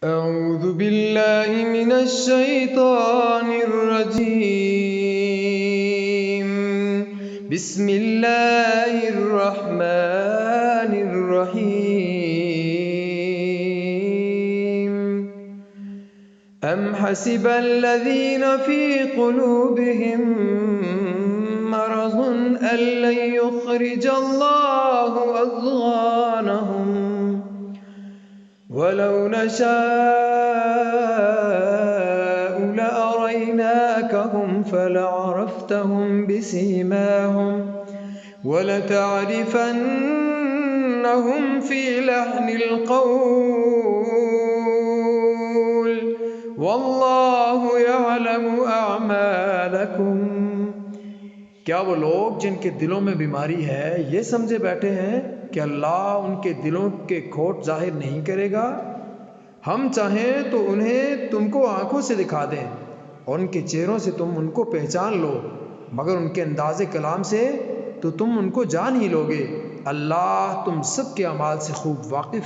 أعوذ بالله من الشيطان الرجيم. بسم الله الرحمن الرحيم. أم حسب الذين في قلوبهم مرض أن لن يخرج الله أضغانهم ولو نشاء لأريناكهم فلعرفتهم بسيماهم ولتعرفنهم في لحن القول والله يعلم أعمالكم। क्या वो लोग जिनके दिलों में बीमारी है ये समझे बैठे हैं कि अल्लाह उनके दिलों के खोट जाहिर नहीं करेगा? हम चाहें तो उन्हें तुमको आंखों से दिखा दें और उनके चेहरों से तुम उनको पहचान लो, मगर उनके अंदाज़े कलाम से तो तुम उनको जान ही लोगे। अल्लाह तुम सब के अमाल से खूब वाकिफ़